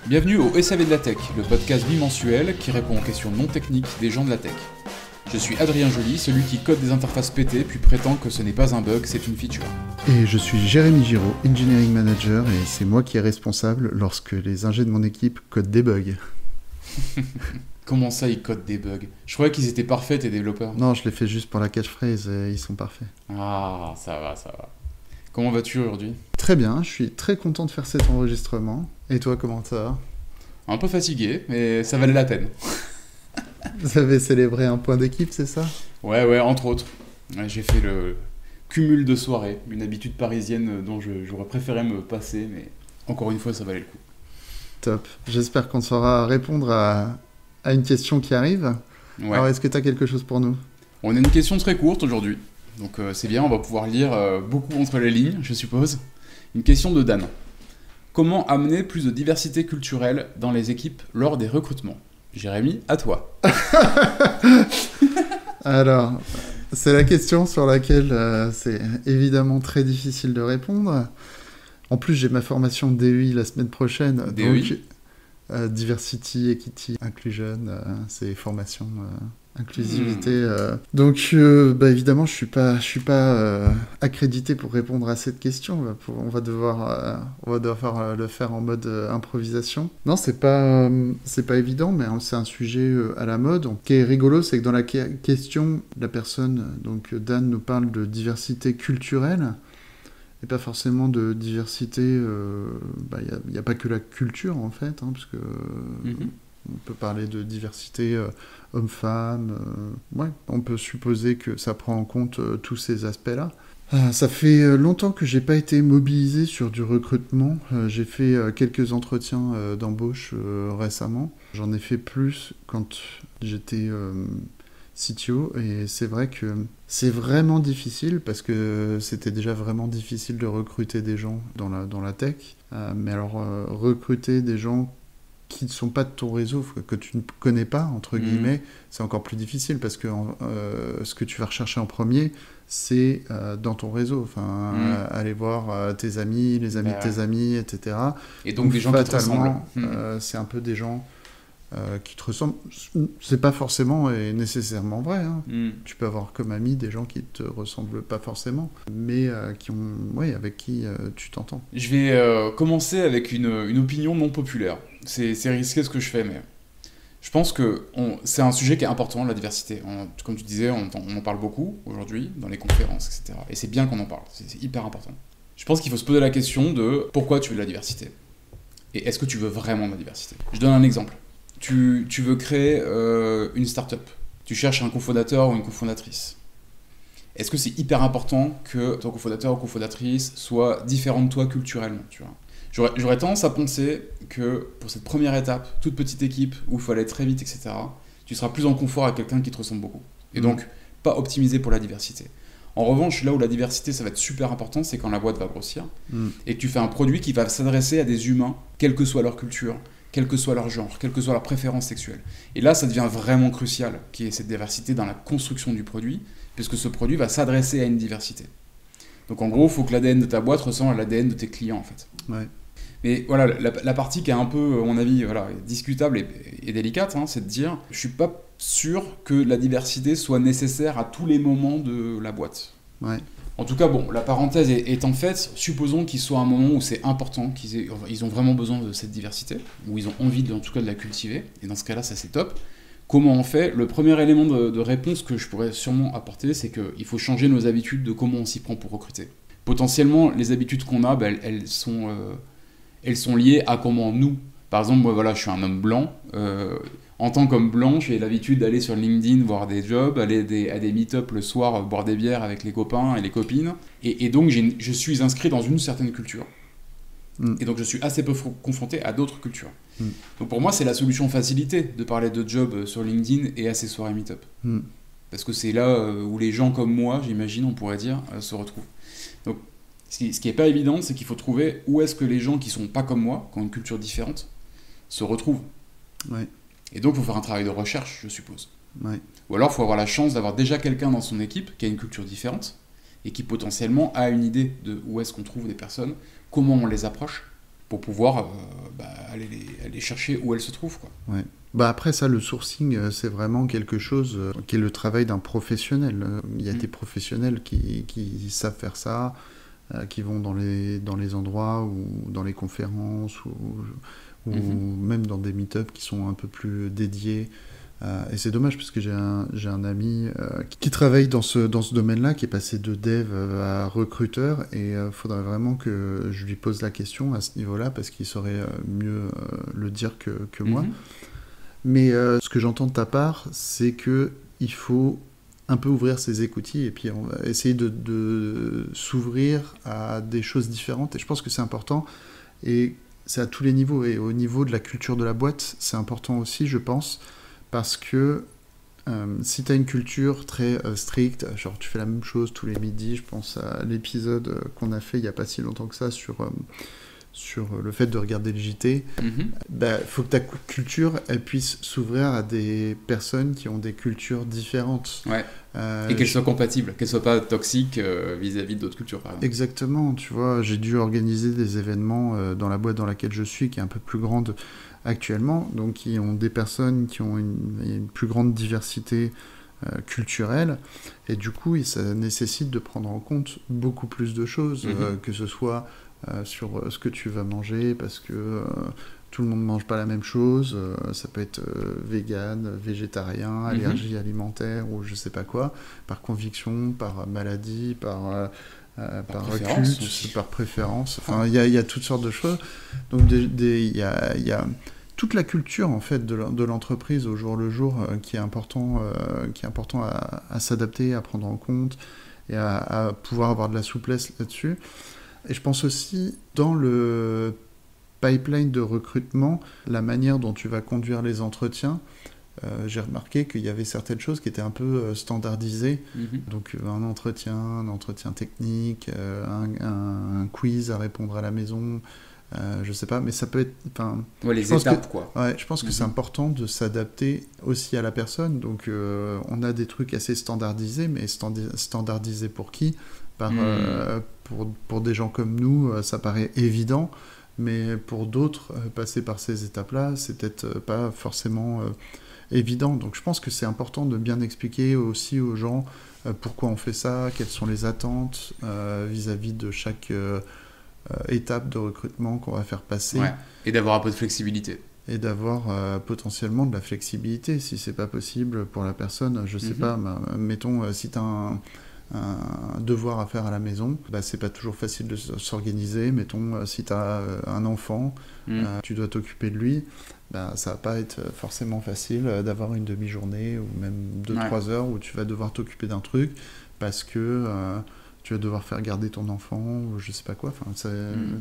Bienvenue au SAV de la Tech, le podcast bimensuel qui répond aux questions non techniques des gens de la tech. Je suis Adrien Joly, celui qui code des interfaces pétées puis prétend que ce n'est pas un bug, c'est une feature. Et je suis Jérémy Giraud, Engineering Manager, et c'est moi qui est responsable lorsque les ingés de mon équipe codent des bugs. Comment ça, ils codent des bugs? Je croyais qu'ils étaient parfaits, tes développeurs. Non, je l'ai fait juste pour la catchphrase, et ils sont parfaits. Ah, ça va. Comment vas-tu aujourd'hui? Très bien, je suis très content de faire cet enregistrement. Et toi, comment ça va? Un peu fatigué, mais ça valait la peine. Vous avez célébré un point d'équipe, c'est ça? Ouais, entre autres. Ouais, j'ai fait le cumul de soirées, une habitude parisienne dont j'aurais préféré me passer, mais encore une fois, ça valait le coup. Top. J'espère qu'on saura répondre à une question qui arrive. Ouais. Alors, est-ce que tu as quelque chose pour nous? On a une question très courte aujourd'hui, donc c'est bien, on va pouvoir lire beaucoup entre les lignes, je suppose. Une question de Dan. Comment amener plus de diversité culturelle dans les équipes lors des recrutements? Jérémy, à toi. Alors, c'est la question sur laquelle c'est évidemment très difficile de répondre. En plus, j'ai ma formation DEI la semaine prochaine. DEI? Donc, Diversity, Equity, Inclusion, c'est formation inclusivité. Donc, évidemment, je suis pas accrédité pour répondre à cette question. On va devoir le faire en mode improvisation. Non, c'est pas évident, mais c'est un sujet à la mode. Donc, ce qui est rigolo, c'est que dans la question, la personne, donc Dan, nous parle de diversité culturelle. Et pas forcément de diversité, il n'y a pas que la culture en fait, parce que on peut parler de diversité homme-femme, on peut supposer que ça prend en compte tous ces aspects-là. Ça fait longtemps que j'ai pas été mobilisé sur du recrutement, j'ai fait quelques entretiens d'embauche récemment, j'en ai fait plus quand j'étais CTO, et c'est vrai que c'est vraiment difficile parce que c'était déjà vraiment difficile de recruter des gens dans la tech, mais alors recruter des gens qui ne sont pas de ton réseau, que tu ne connais pas, entre guillemets, c'est encore plus difficile parce que ce que tu vas rechercher en premier, c'est dans ton réseau, aller voir tes amis, les amis de tes amis, etc. Et donc des gens qui te ressemblent. C'est un peu des gens qui te ressemblent. C'est pas forcément et nécessairement vrai. Tu peux avoir comme amis des gens qui te ressemblent pas forcément, mais avec qui tu t'entends. Je vais commencer avec une opinion non populaire. C'est risqué ce que je fais, mais je pense que c'est un sujet qui est important, la diversité. Comme tu disais, on en parle beaucoup aujourd'hui dans les conférences, etc. Et c'est bien qu'on en parle, c'est hyper important. Je pense qu'il faut se poser la question de pourquoi tu veux de la diversité et est-ce que tu veux vraiment de la diversité. Je donne un exemple. Tu veux créer une start-up. Tu cherches un cofondateur ou une cofondatrice. Est-ce que c'est hyper important que ton cofondateur ou cofondatrice soit différent de toi culturellement, tu vois? J'aurais tendance à penser que pour cette première étape, toute petite équipe où il faut aller très vite, etc., tu seras plus en confort avec quelqu'un qui te ressemble beaucoup. Et donc, pas optimisé pour la diversité. En revanche, là où la diversité, ça va être super important, c'est quand la boîte va grossir et que tu fais un produit qui va s'adresser à des humains, quelle que soit leur culture, quel que soit leur genre, quelle que soit leur préférence sexuelle. Et là, ça devient vraiment crucial qu'il y ait cette diversité dans la construction du produit, puisque ce produit va s'adresser à une diversité. Donc en gros, il faut que l'ADN de ta boîte ressemble à l'ADN de tes clients, en fait. Ouais. Mais voilà, la partie qui est un peu, à mon avis, discutable et délicate, c'est de dire, je suis pas sûr que la diversité soit nécessaire à tous les moments de la boîte. Ouais. En tout cas, la parenthèse étant faite, supposons qu'il soit un moment où c'est important, ils ont vraiment besoin de cette diversité, où ils ont envie en tout cas de la cultiver, et dans ce cas-là, ça c'est top. Comment on fait? Le premier élément de réponse que je pourrais sûrement apporter, c'est qu'il faut changer nos habitudes de comment on s'y prend pour recruter. Potentiellement, les habitudes qu'on a, elles sont liées à comment nous, par exemple, moi je suis un homme blanc, en tant qu'homme blanc, j'ai l'habitude d'aller sur LinkedIn voir des jobs, aller à des meet-up le soir, boire des bières avec les copains et les copines. Et donc, je suis inscrit dans une certaine culture. Et donc, je suis assez peu confronté à d'autres cultures. Donc, pour moi, c'est la solution facilitée de parler de job sur LinkedIn et à ces soirées meet-up. Parce que c'est là où les gens comme moi, j'imagine, on pourrait dire, se retrouvent. Donc, ce qui n'est pas évident, c'est qu'il faut trouver où est-ce que les gens qui ne sont pas comme moi, qui ont une culture différente, se retrouvent. Ouais. Et donc, il faut faire un travail de recherche, je suppose. Ouais. Ou alors, il faut avoir la chance d'avoir déjà quelqu'un dans son équipe qui a une culture différente et qui potentiellement a une idée de où est-ce qu'on trouve des personnes, comment on les approche pour pouvoir aller chercher où elles se trouvent, quoi. Ouais. Bah après ça, le sourcing, c'est vraiment quelque chose qui est le travail d'un professionnel. Il y a des professionnels qui savent faire ça, qui vont dans les endroits ou dans les conférences ou même dans des meet-up qui sont un peu plus dédiés. Et c'est dommage parce que j'ai un ami qui travaille dans ce domaine-là, qui est passé de dev à recruteur, et il faudrait vraiment que je lui pose la question à ce niveau-là parce qu'il saurait mieux le dire que moi. Mais ce que j'entends de ta part, c'est que il faut un peu ouvrir ses écoutilles et puis on va essayer de s'ouvrir à des choses différentes. Et je pense que c'est important, et c'est à tous les niveaux. Et au niveau de la culture de la boîte, c'est important aussi, je pense, parce que si tu as une culture très stricte, genre tu fais la même chose tous les midis, je pense à l'épisode qu'on a fait il n'y a pas si longtemps que ça sur le fait de regarder le JT, bah, faut que ta culture elle puisse s'ouvrir à des personnes qui ont des cultures différentes. Ouais. Et qu'elles soient compatibles, qu'elles soient pas toxiques vis-à-vis d'autres cultures, par exemple. Exactement, tu vois, j'ai dû organiser des événements dans la boîte dans laquelle je suis, qui est un peu plus grande actuellement, donc qui ont des personnes qui ont une plus grande diversité culturelle, et du coup ça nécessite de prendre en compte beaucoup plus de choses, que ce soit sur ce que tu vas manger, parce que tout le monde ne mange pas la même chose, ça peut être vegan, végétarien, allergie alimentaire ou je sais pas quoi, par conviction, par maladie, par culte, par préférence, enfin il y a toutes sortes de choses, donc il y a toute la culture en fait de l'entreprise au jour le jour qui est important à s'adapter, à prendre en compte et à pouvoir avoir de la souplesse là-dessus. Et je pense aussi, dans le pipeline de recrutement, la manière dont tu vas conduire les entretiens, j'ai remarqué qu'il y avait certaines choses qui étaient un peu standardisées. Donc un entretien technique, un quiz à répondre à la maison, je sais pas, mais ça peut être... Ouais, les étapes, quoi. Ouais, je pense que c'est important de s'adapter aussi à la personne. Donc on a des trucs assez standardisés, mais standardisés pour qui ? Pour des gens comme nous, ça paraît évident, mais pour d'autres, passer par ces étapes-là, c'est peut-être pas forcément évident. Donc je pense que c'est important de bien expliquer aussi aux gens pourquoi on fait ça, quelles sont les attentes vis-à-vis de chaque étape de recrutement qu'on va faire passer. Ouais. Et d'avoir un peu de flexibilité. Et d'avoir potentiellement de la flexibilité, si c'est pas possible pour la personne, je sais pas, mettons, si tu as un devoir à faire à la maison, bah, c'est pas toujours facile de s'organiser. Mettons, si tu as un enfant, tu dois t'occuper de lui, bah, ça va pas être forcément facile d'avoir une demi-journée ou même 2-3 heures où tu vas devoir t'occuper d'un truc parce que tu vas devoir faire garder ton enfant ou je sais pas quoi. Enfin,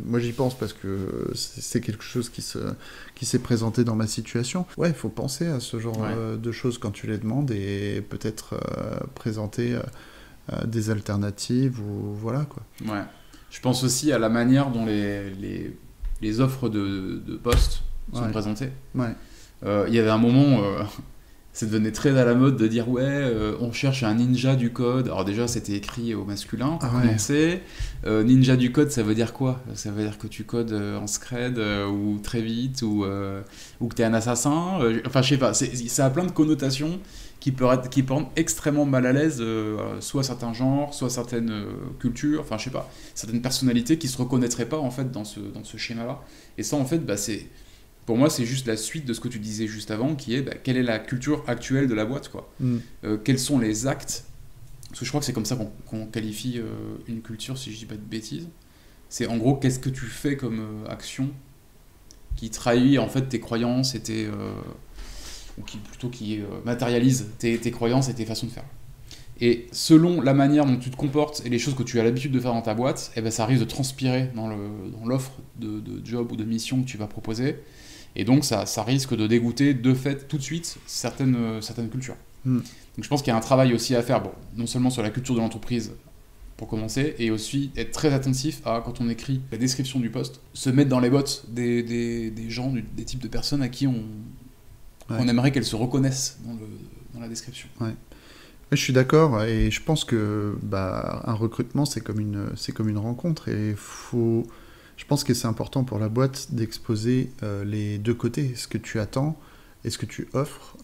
moi j'y pense parce que c'est quelque chose qui s'est présenté dans ma situation. Ouais, il faut penser à ce genre de choses quand tu les demandes et peut-être présenter des alternatives ou voilà quoi. Ouais. Je pense aussi à la manière dont les offres de postes sont présentées. Ouais. Il y avait un moment, ça devenait très à la mode de dire on cherche un ninja du code. Alors déjà c'était écrit au masculin pour commencer. Ninja du code, ça veut dire quoi ? Ça veut dire que tu codes en scred ou très vite ou que t'es un assassin. Enfin je sais pas, ça a plein de connotations qui peut rendre extrêmement mal à l'aise soit certains genres, soit certaines cultures, enfin je sais pas, certaines personnalités qui se reconnaîtraient pas en fait dans ce schéma-là. Et ça en fait pour moi c'est juste la suite de ce que tu disais juste avant, qui est quelle est la culture actuelle de la boîte quoi. Quels sont les actes, parce que je crois que c'est comme ça qu'on qualifie une culture si je dis pas de bêtises. C'est en gros qu'est-ce que tu fais comme action qui trahit en fait tes croyances et ou qui matérialise tes croyances et tes façons de faire. Et selon la manière dont tu te comportes et les choses que tu as l'habitude de faire dans ta boîte, ça risque de transpirer dans l'offre de job ou de mission que tu vas proposer. Et donc ça risque de dégoûter de fait tout de suite certaines cultures. Donc je pense qu'il y a un travail aussi à faire, non seulement sur la culture de l'entreprise pour commencer, et aussi être très attentif à, quand on écrit la description du poste, se mettre dans les bottes des gens, des types de personnes à qui on aimerait qu'elles se reconnaissent dans la description. Ouais. Je suis d'accord, et je pense que un recrutement c'est comme une rencontre, et Je pense que c'est important pour la boîte d'exposer les deux côtés, ce que tu attends et ce que tu offres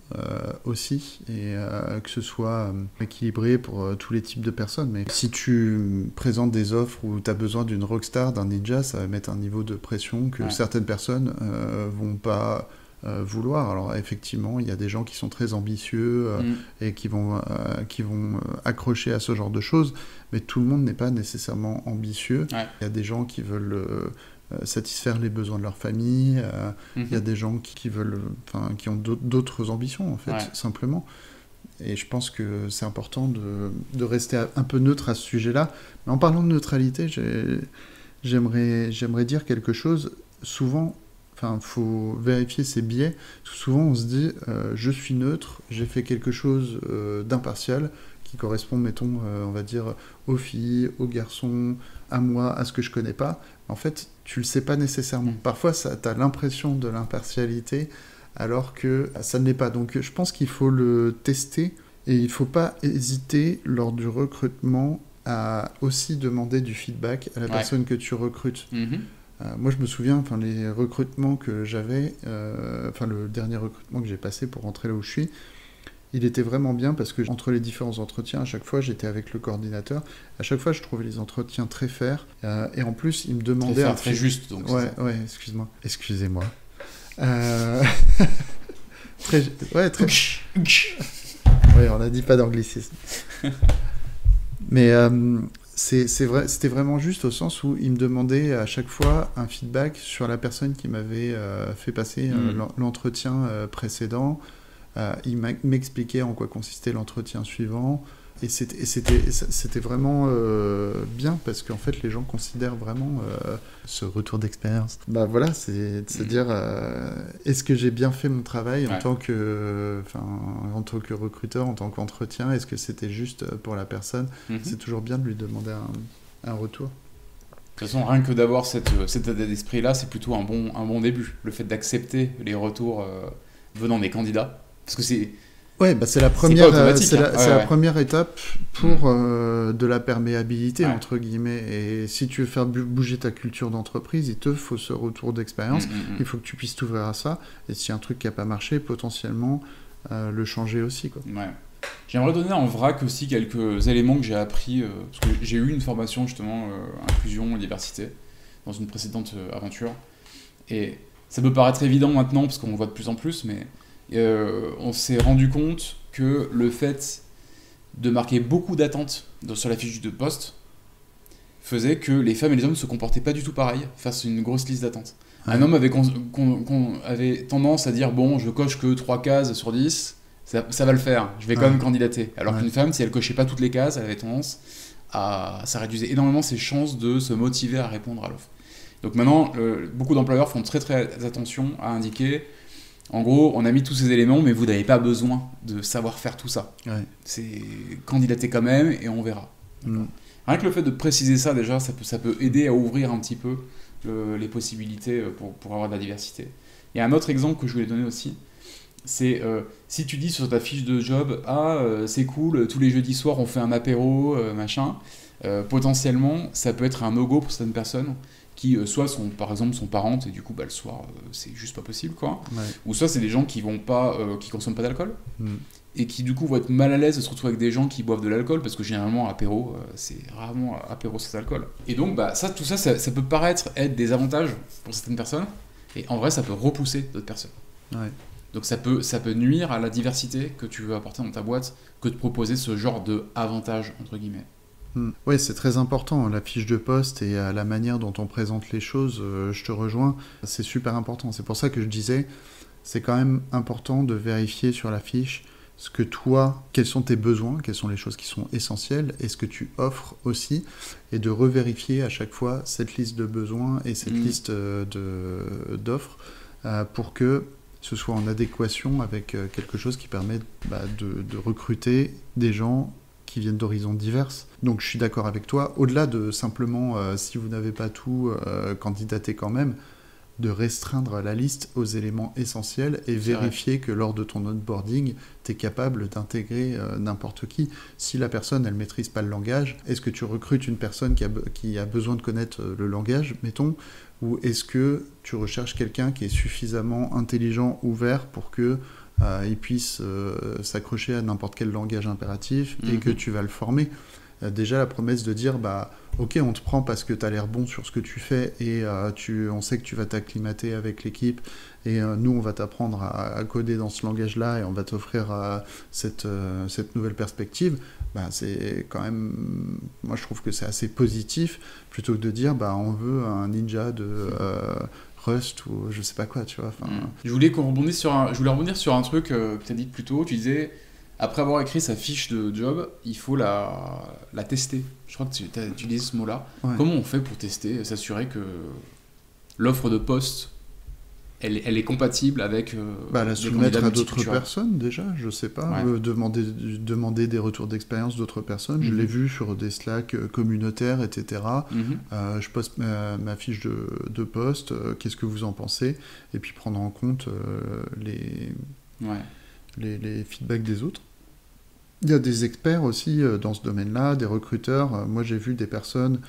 aussi, et que ce soit équilibré pour tous les types de personnes. Mais si tu présentes des offres où tu as besoin d'une rockstar, d'un ninja, ça va mettre un niveau de pression que certaines personnes vont pas vouloir. Alors effectivement, il y a des gens qui sont très ambitieux et qui vont accrocher à ce genre de choses, mais tout le monde n'est pas nécessairement ambitieux. Il y a des gens qui veulent satisfaire les besoins de leur famille, il y a des gens qui veulent, qui ont d'autres ambitions en fait, simplement. Et je pense que c'est important de rester un peu neutre à ce sujet-là. Mais en parlant de neutralité, j'aimerais dire quelque chose. Souvent, faut vérifier ses biais. Souvent, on se dit, je suis neutre, j'ai fait quelque chose d'impartial qui correspond, mettons, on va dire, aux filles, aux garçons, à moi, à ce que je connais pas. En fait, tu le sais pas nécessairement. Parfois, tu as l'impression de l'impartialité, alors que ça ne l'est pas. Donc, je pense qu'il faut le tester, et il faut pas hésiter, lors du recrutement, à aussi demander du feedback à la personne que tu recrutes. Moi, je me souviens, les recrutements que j'avais, le dernier recrutement que j'ai passé pour rentrer là où je suis, il était vraiment bien parce que entre les différents entretiens, à chaque fois, j'étais avec le coordinateur. À chaque fois, je trouvais les entretiens très fair. Et en plus, il me demandait... Très juste, donc. Ouais, excuse-moi. Excusez-moi. Très... Ouais, on n'a dit pas d'anglicisme. Mais... c'est vrai, c'était vraiment juste au sens où il me demandait à chaque fois un feedback sur la personne qui m'avait fait passer l'entretien précédent. Il m'expliquait en quoi consistait l'entretien suivant. Et c'était vraiment bien parce qu'en fait, les gens considèrent vraiment ce retour d'expérience. Voilà, c'est de se dire est-ce que j'ai bien fait mon travail en tant que recruteur, en tant qu'entretien? Est-ce que c'était juste pour la personne? C'est toujours bien de lui demander un retour. De toute façon, rien que d'avoir cet état d'esprit-là, c'est plutôt un bon début. Le fait d'accepter les retours venant des candidats. Parce que c'est... Ouais, c'est la première, la première étape pour de la perméabilité, entre guillemets. Et si tu veux faire bouger ta culture d'entreprise, il te faut ce retour d'expérience. Il faut que tu puisses t'ouvrir à ça. Et si y a un truc qui n'a pas marché, potentiellement le changer aussi, quoi. Ouais. J'aimerais donner en vrac aussi quelques éléments que j'ai appris, parce que j'ai eu une formation justement inclusion et diversité dans une précédente aventure. Et ça peut paraître évident maintenant, parce qu'on le voit de plus en plus, mais... on s'est rendu compte que le fait de marquer beaucoup d'attentes sur la fiche de poste faisait que les femmes et les hommes ne se comportaient pas du tout pareil face à une grosse liste d'attentes. Un homme avait tendance à dire bon, je coche que 3 cases sur 10, ça va le faire, je vais quand même candidater. Alors qu'une femme, si elle cochait pas toutes les cases, elle avait tendance ça réduisait énormément ses chances de se motiver à répondre à l'offre. Donc maintenant, beaucoup d'employeurs font très très attention à indiquer en gros, on a mis tous ces éléments, mais vous n'avez pas besoin de savoir faire tout ça. C'est candidater quand même et on verra. Rien que le fait de préciser ça, déjà, ça peut aider à ouvrir un petit peu les possibilités pour avoir de la diversité. Il y a un autre exemple que je voulais donner aussi. C'est si tu dis sur ta fiche de job, c'est cool, tous les jeudis soirs on fait un apéro, machin. Potentiellement, ça peut être un no-go pour certaines personnes qui soit sont par exemple sont parentes et du coup le soir c'est juste pas possible quoi, ou soit c'est des gens qui vont pas qui consomment pas d'alcool et qui du coup vont être mal à l'aise de se retrouver avec des gens qui boivent de l'alcool parce que généralement apéro c'est rarement apéro sans alcool, et donc tout ça peut paraître être des avantages pour certaines personnes et en vrai ça peut repousser d'autres personnes. Donc ça peut nuire à la diversité que tu veux apporter dans ta boîte que de proposer ce genre de avantage entre guillemets. Oui, c'est très important, la fiche de poste et la manière dont on présente les choses, je te rejoins, c'est super important. C'est pour ça que je disais, c'est quand même important de vérifier sur la fiche quels sont tes besoins, quelles sont les choses qui sont essentielles et ce que tu offres aussi, et de revérifier à chaque fois cette liste de besoins et cette liste d'offres pour que ce soit en adéquation avec quelque chose qui permet de recruter des gens qui viennent d'horizons divers. Donc je suis d'accord avec toi. Au-delà de simplement, si vous n'avez pas tout, candidater quand même, de restreindre la liste aux éléments essentiels et vérifier que lors de ton onboarding, tu es capable d'intégrer n'importe qui. Si la personne, elle maîtrise pas le langage, est-ce que tu recrutes une personne qui a besoin de connaître le langage, mettons, ou est-ce que tu recherches quelqu'un qui est suffisamment intelligent, ouvert pour que il puisse s'accrocher à n'importe quel langage impératif et que tu vas le former. Déjà la promesse de dire ok, on te prend parce que tu as l'air bon sur ce que tu fais et on sait que tu vas t'acclimater avec l'équipe et nous on va t'apprendre à coder dans ce langage-là et on va t'offrir cette nouvelle perspective. C'est quand même, moi je trouve que c'est assez positif plutôt que de dire on veut un ninja de Rust ou je sais pas quoi, tu vois. Je voulais rebondir sur un truc que tu as dit plus tôt. Tu disais, après avoir écrit sa fiche de job, il faut la tester. Je crois que tu as utilisé ce mot-là. Ouais. Comment on fait pour tester, s'assurer que l'offre de poste, elle est compatible avec la soumettre à d'autres personnes déjà, je sais pas, demander des retours d'expérience d'autres personnes. Je l'ai vu sur des Slack communautaires, etc. Je poste ma fiche de poste, qu'est-ce que vous en pensez, et puis prendre en compte les feedbacks des autres. Il y a des experts aussi dans ce domaine-là, des recruteurs. Moi j'ai vu des personnes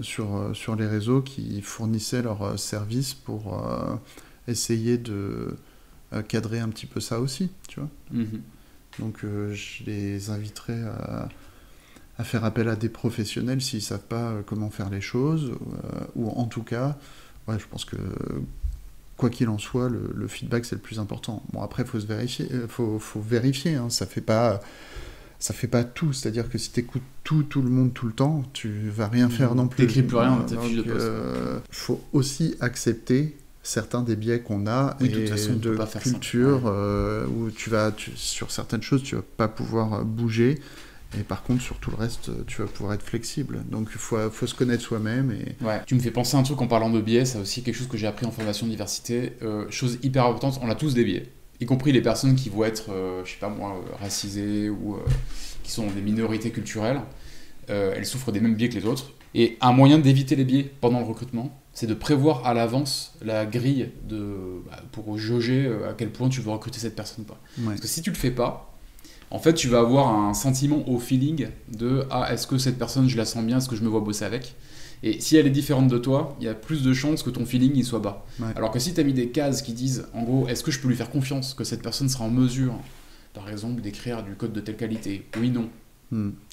sur les réseaux qui fournissaient leurs services pour essayer de cadrer un petit peu ça aussi, tu vois. Donc je les inviterais à faire appel à des professionnels s'ils ne savent pas comment faire les choses, ou en tout cas, je pense que quoi qu'il en soit, le feedback c'est le plus important. Bon, après faut vérifier, hein, ça fait pas tout, c'est-à-dire que si tu écoutes tout le monde tout le temps, tu vas rien faire non plus. T'écris plus rien dans ta fiche de poste. Faut aussi accepter certains des biais qu'on a et de culture où sur certaines choses tu vas pas pouvoir bouger. Et par contre, sur tout le reste, tu vas pouvoir être flexible. Donc, il faut se connaître soi-même. Tu me fais penser à un truc en parlant de biais, ça aussi quelque chose que j'ai appris en formation de diversité. Chose hyper importante, on a tous des biais. Y compris les personnes qui vont être, racisées ou qui sont des minorités culturelles. Elles souffrent des mêmes biais que les autres. Et un moyen d'éviter les biais pendant le recrutement, c'est de prévoir à l'avance la grille pour jauger à quel point tu veux recruter cette personne. Parce que si tu le fais pas, en fait, tu vas avoir un sentiment au feeling de est-ce que cette personne, je la sens bien, est-ce que je me vois bosser avec ? Et si elle est différente de toi, il y a plus de chances que ton feeling il soit bas. Alors que si tu as mis des cases qui disent, en gros, est-ce que je peux lui faire confiance, que cette personne sera en mesure, par exemple, d'écrire du code de telle qualité ? Oui, non.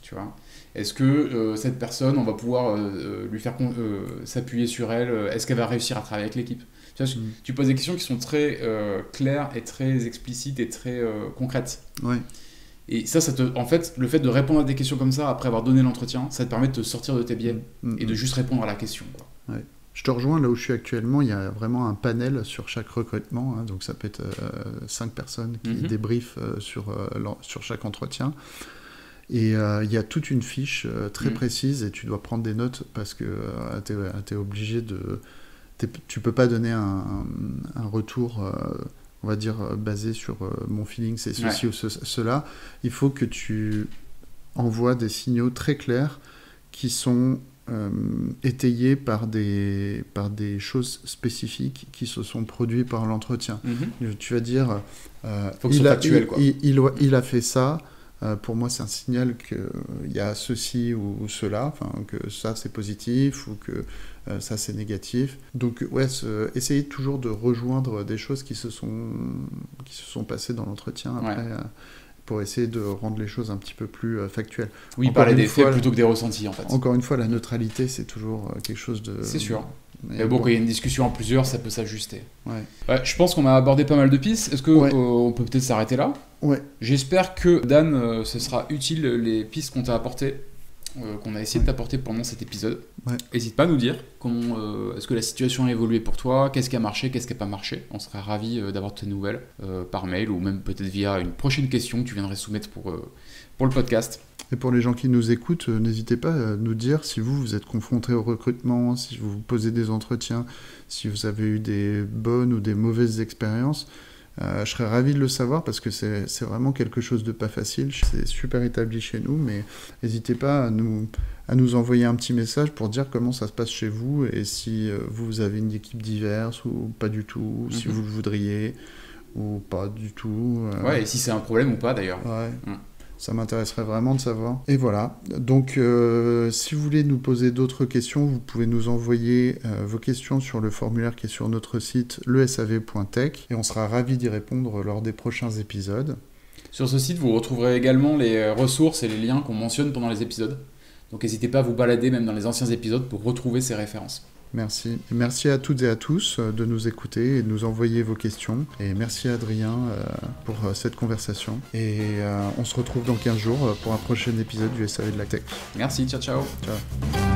Tu vois ? Est-ce que cette personne, on va pouvoir lui faire s'appuyer sur elle ? Est-ce qu'elle va réussir à travailler avec l'équipe ? Tu poses des questions qui sont très claires et très explicites et très concrètes. Et en fait, le fait de répondre à des questions comme ça, après avoir donné l'entretien, ça te permet de te sortir de tes biais et de juste répondre à la question. Je te rejoins, là où je suis actuellement, il y a vraiment un panel sur chaque recrutement, donc ça peut être 5 personnes qui débriefent sur chaque entretien. Et il y a toute une fiche très précise et tu dois prendre des notes parce que tu es obligé de... Tu peux pas donner un retour... on va dire, basé sur mon feeling, c'est ceci ou cela. Il faut que tu envoies des signaux très clairs qui sont étayés par des choses spécifiques qui se sont produites par l'entretien. Tu vas dire, il a fait ça, pour moi c'est un signal qu'il y a ceci ou cela, que ça c'est positif ou que ça c'est négatif. Donc essayer toujours de rejoindre des choses qui se sont passées dans l'entretien après, pour essayer de rendre les choses un petit peu plus factuelles. Oui, parler des faits plutôt que des ressentis en fait. Encore une fois, la neutralité c'est toujours quelque chose de... C'est sûr. Mais bon, quand il y a une discussion en plusieurs, ça peut s'ajuster. Je pense qu'on a abordé pas mal de pistes. Est-ce qu'on peut peut-être s'arrêter là ? J'espère que, Dan, ce sera utile les pistes qu'on t'a apportées, qu'on a essayé de t'apporter pendant cet épisode. N'hésite pas à nous dire comment est-ce que la situation a évolué pour toi, qu'est-ce qui a marché, qu'est-ce qui n'a pas marché. On serait ravis d'avoir tes nouvelles par mail ou même peut-être via une prochaine question que tu viendrais soumettre pour le podcast. Et pour les gens qui nous écoutent, n'hésitez pas à nous dire si vous êtes confronté au recrutement, si vous posez des entretiens, si vous avez eu des bonnes ou des mauvaises expériences. Je serais ravi de le savoir parce que c'est vraiment quelque chose de pas facile. C'est super établi chez nous, mais n'hésitez pas à nous envoyer un petit message pour dire comment ça se passe chez vous et si vous avez une équipe diverse ou pas du tout, si vous le voudriez ou pas du tout. Ouais, et si c'est un problème ou pas d'ailleurs. Ouais. Ça m'intéresserait vraiment de savoir. Et voilà. Donc, si vous voulez nous poser d'autres questions, vous pouvez nous envoyer vos questions sur le formulaire qui est sur notre site lesav.tech et on sera ravis d'y répondre lors des prochains épisodes. Sur ce site, vous retrouverez également les ressources et les liens qu'on mentionne pendant les épisodes. Donc n'hésitez pas à vous balader même dans les anciens épisodes pour retrouver ces références. Merci. Merci à toutes et à tous de nous écouter et de nous envoyer vos questions. Et merci à Adrien pour cette conversation. Et on se retrouve dans 15 jours pour un prochain épisode du SAV de la Tech. Merci, ciao ciao. Ciao.